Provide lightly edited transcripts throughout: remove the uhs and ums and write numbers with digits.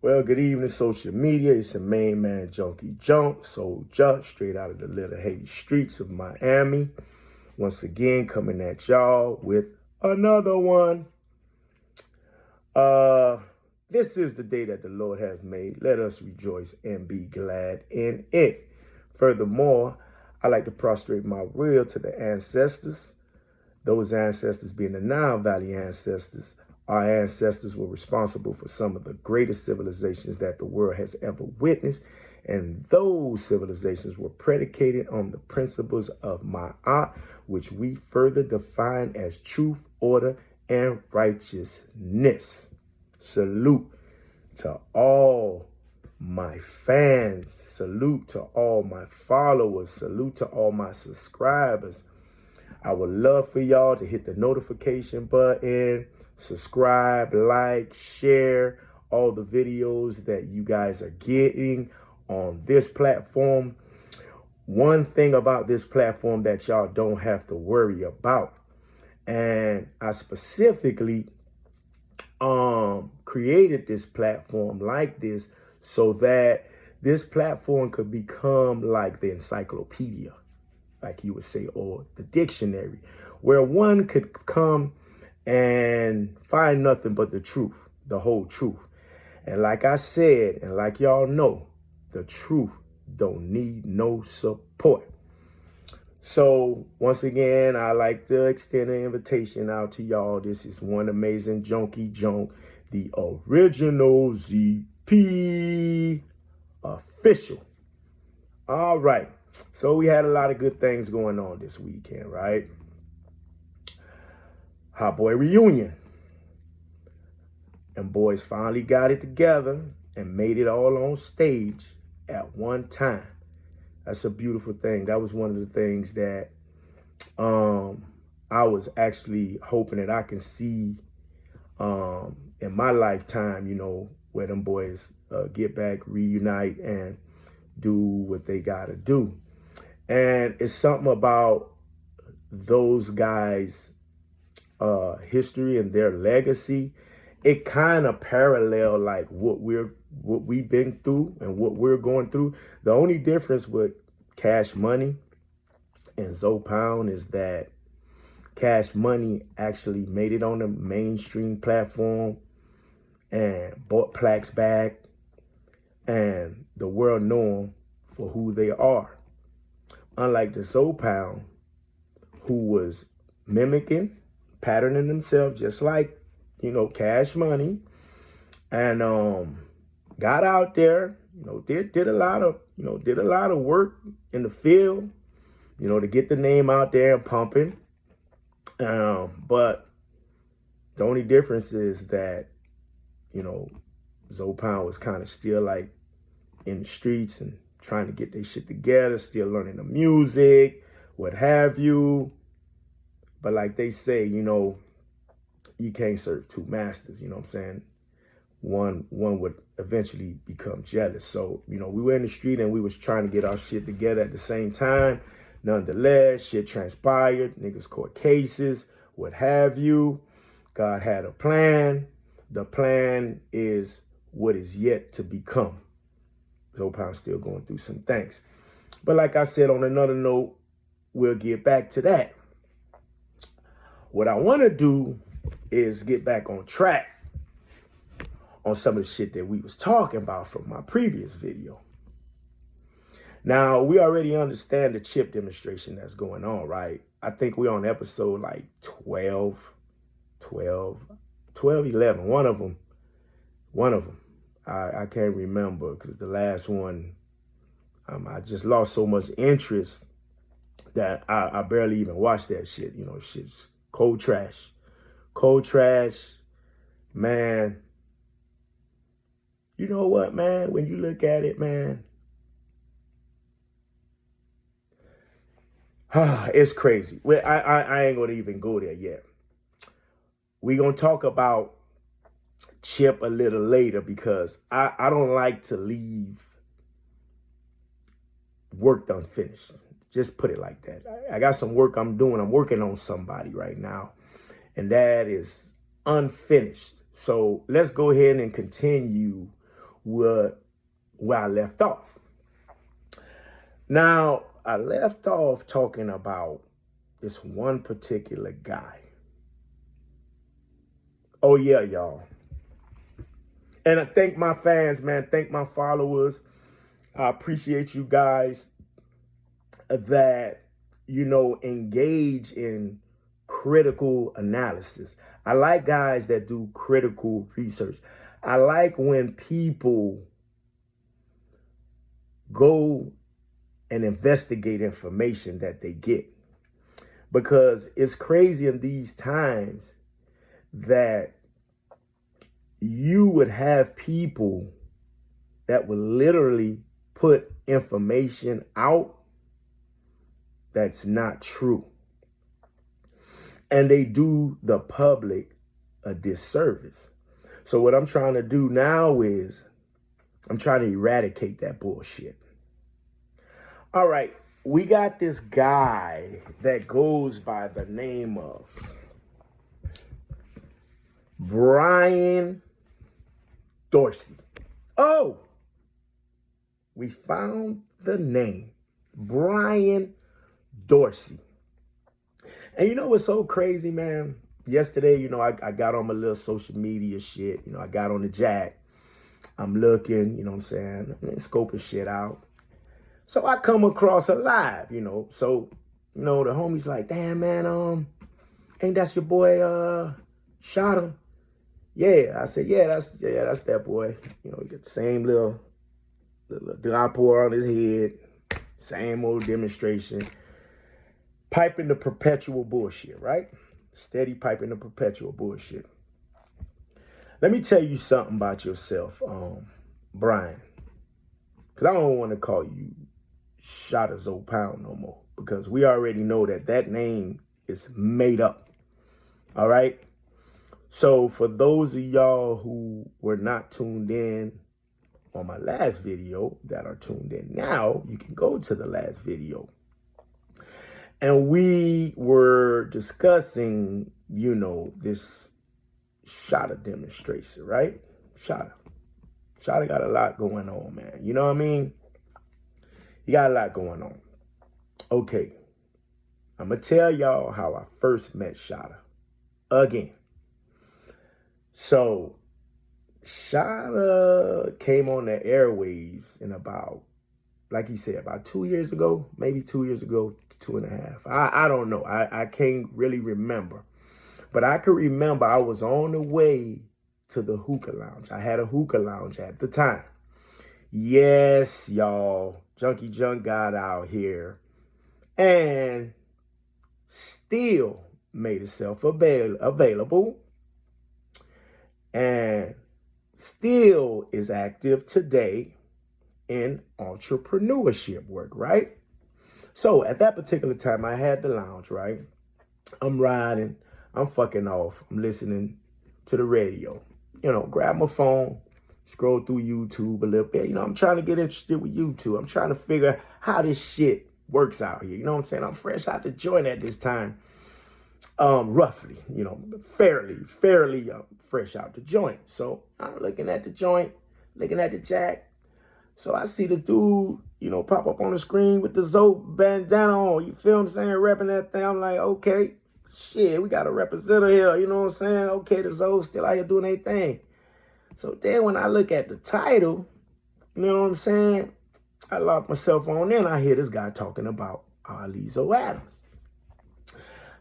Well, good evening, social media. It's your main man, Junky Soldier, straight out of the little Haiti streets of Miami. Once again, coming at y'all with another one. This is the day that the Lord has made. Let us rejoice and be glad in it. Furthermore, I like to prostrate my will to the ancestors. Those ancestors being the Nile Valley ancestors. Our ancestors were responsible for some of the greatest civilizations that the world has ever witnessed. And those civilizations were predicated on the principles of Ma'at, which we further define as truth, order, and righteousness. Salute to all my fans. Salute to all my followers. Salute to all my subscribers. I would love for y'all to hit the notification button, subscribe, like, share all the videos that you guys are getting on this platform. One thing about this platform that y'all don't have to worry about, and I specifically created this platform like this so that this platform could become like the encyclopedia, like you would say, or the dictionary, where one could come and find nothing but the truth, the whole truth. And like I said, and like y'all know, the truth don't need no support. So once again, I like to extend an invitation out to y'all. This is one amazing Junky Junk, the original ZP official. All right. So we had a lot of good things going on this weekend, right? Hot Boy reunion. And boys finally got it together and made it all on stage at one time. That's a beautiful thing. That was one of the things that I was actually hoping that I can see in my lifetime, you know, where them boys get back, reunite, and do what they got to do. And it's something about those guys' history and their legacy. It kind of parallel like what we've been through and what we're going through. The only difference with Cash Money and Zoe Pound is that Cash Money actually made it on the mainstream platform and bought plaques back, and the world know them for who they are. Unlike the Zoe Pound, who was mimicking, patterning themselves just like, you know, Cash Money, and got out there, you know, did a lot of work in the field, you know, to get the name out there and pumping. But the only difference is that, you know, Zoe Pound was kind of still like in the streets and trying to get their shit together, still learning the music, what have you. But like they say, you know, you can't serve two masters, you know what I'm saying? One would eventually become jealous. So, you know, we were in the street and we was trying to get our shit together at the same time. Nonetheless, shit transpired, niggas caught cases, what have you. God had a plan. The plan is what is yet to become. Zoe Pound's still going through some things. But like I said, on another note, we'll get back to that. What I want to do is get back on track on some of the shit that we was talking about from my previous video. Now, we already understand the chip demonstration that's going on, right? I think we're on episode like 12, 11, one of them. I can't remember because the last one, I just lost so much interest that I barely even watched that shit. You know, shit's cold trash. Cold trash, man. You know what, man? When you look at it, man, it's crazy. Well, I ain't gonna even go there yet. We're gonna talk about Chip a little later because I don't like to leave work unfinished. Just put it like that. I got some work I'm doing. I'm working on somebody right now, and that is unfinished. So let's go ahead and continue where I left off. Now, I left off talking about this one particular guy. Oh, yeah, y'all. And I thank my fans, man. Thank my followers. I appreciate you guys that, engage in critical analysis. I like guys that do critical research. I like when people go and investigate information that they get. Because it's crazy in these times that you would have people that would literally put information out that's not true. And they do the public a disservice. So what I'm trying to do now is I'm trying to eradicate that bullshit. All right, we got this guy that goes by the name of Brian Dorsey. Oh, we found the name, Brian Dorsey. And you know what's so crazy, man? Yesterday, I got on my little social media shit. I got on the jack. I'm looking, I'm scoping shit out. So I come across a live, So, the homie's like, damn, man, ain't that your boy, Chatta? Yeah, I said, yeah, that's that boy. He got the same little pour on his head, same old demonstration, piping the perpetual bullshit, right? Steady piping the perpetual bullshit. Let me tell you something about yourself, Brian, because I don't want to call you Chatta Zoe Pound no more, because we already know that name is made up. All right. So for those of y'all who were not tuned in on my last video that are tuned in now, you can go to the last video. And we were discussing, this Chatta demonstration, right? Chatta got a lot going on, man. You know what I mean? He got a lot going on. Okay. I'm going to tell y'all how I first met Chatta. Again. So, Chatta came on the airwaves in about, like he said, about 2 years ago, maybe 2 years ago, 2.5. I don't know. I can't really remember. But I could remember I was on the way to the hookah lounge. I had a hookah lounge at the time. Yes, y'all. Junky Junk got out here and still made itself available and still is active today in entrepreneurship work, right? So at that particular time, I had the lounge, right? I'm riding, I'm fucking off, I'm listening to the radio, grab my phone, scroll through YouTube a little bit. I'm trying to get interested with YouTube. I'm trying to figure how this shit works out here. You know what I'm saying? I'm fresh out the joint at this time. Roughly, fairly fresh out the joint. So I'm looking at the joint, looking at the jack. So I see the dude, pop up on the screen with the Zoe bandana on. You feel what I'm saying? Repping that thing. I'm like, okay, shit, we got a representative here. You know what I'm saying? Okay, the Zoe's still out here doing their thing. So then when I look at the title, you know what I'm saying? I lock myself on in. I hear this guy talking about Zoe Adams.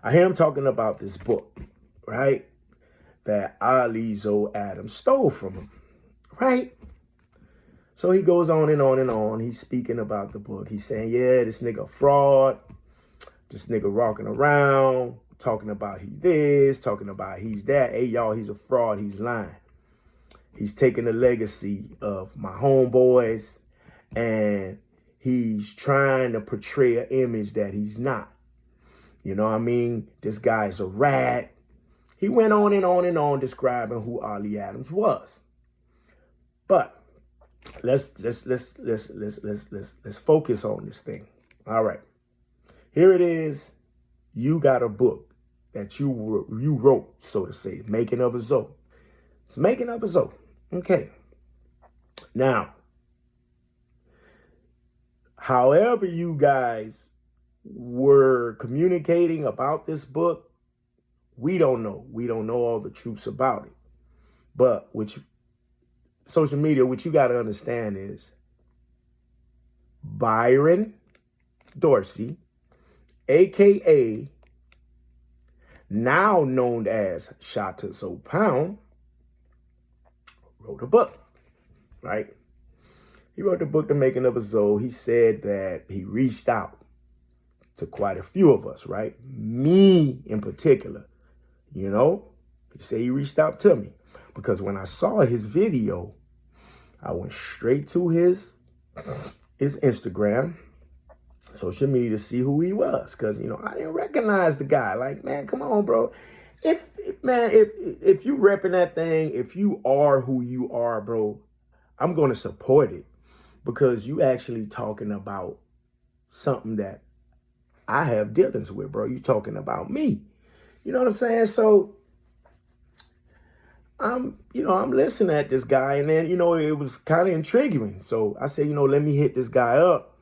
I hear him talking about this book, right? That Zoe Adams stole from him, right? So he goes on and on and on. He's speaking about the book. He's saying, yeah, this nigga fraud. This nigga rocking around, talking about he this, talking about he's that. Hey, y'all, he's a fraud. He's lying. He's taking the legacy of my homeboys and he's trying to portray an image that he's not. You know what I mean? This guy's a rat. He went on and on and on describing who Ollie Adams was. But let's focus on this thing. All right. Here it is. You got a book that you wrote, so to say, Making of a Zoe. It's Making of a Zoe. Okay. Now, however you guys were communicating about this book, we don't know. We don't know all the truths about it. But social media, what you got to understand is Byron Dorsey, aka now known as Chatta Zoe Pound, wrote a book, right? He wrote the book, The Making of a Zoe. He said that he reached out to quite a few of us, right? Me in particular, you know? He said he reached out to me because when I saw his video, I went straight to his Instagram, social media, to see who he was. Because, you know, I didn't recognize the guy. Like, man, come on, bro. If you repping that thing, if you are who you are, bro, I'm going to support it. Because you actually talking about something that I have dealings with, bro. You talking about me. You know what I'm saying? So I'm listening at this guy, and then, it was kind of intriguing. So I said, let me hit this guy up,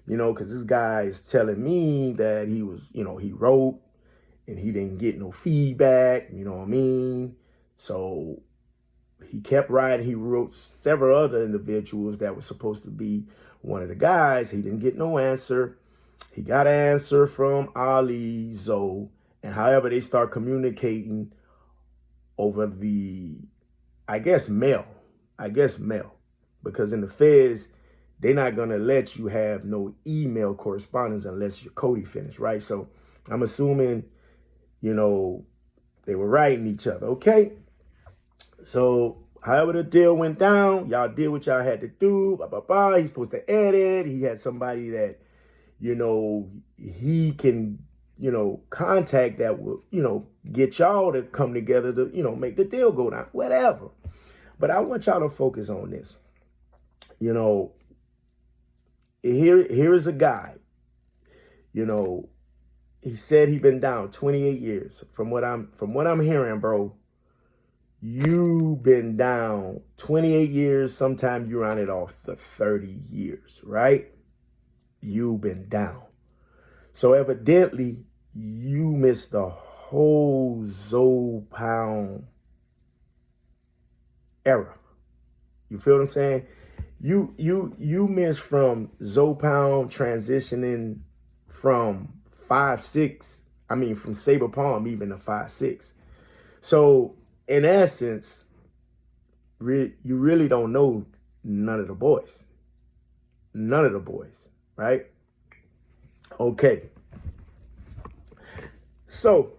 because this guy is telling me that he was, he wrote and he didn't get no feedback, you know what I mean? So he kept writing. He wrote several other individuals that were supposed to be one of the guys. He didn't get no answer. He got an answer from Ali, Zoe, and however they start communicating over the, I guess mail, because in the feds, they're not going to let you have no email correspondence unless you're Cody finished, right? So I'm assuming, they were writing each other, okay? So however the deal went down, y'all did what y'all had to do, blah, blah, blah. He's supposed to edit. He had somebody that, he can, contact that will, get y'all to come together to, make the deal go down, whatever. But I want y'all to focus on this. Here is a guy, he said he'd been down 28 years. From what I'm hearing, bro, you've been down 28 years. Sometimes you round it off to 30 years, right? You've been down. So evidently, you missed the whole Zoe Pound era. You feel what I'm saying? You missed from Zoe Pound transitioning from 5'6", from Saber Palm even to 5'6". So in essence, you really don't know none of the boys. None of the boys, right? Okay. So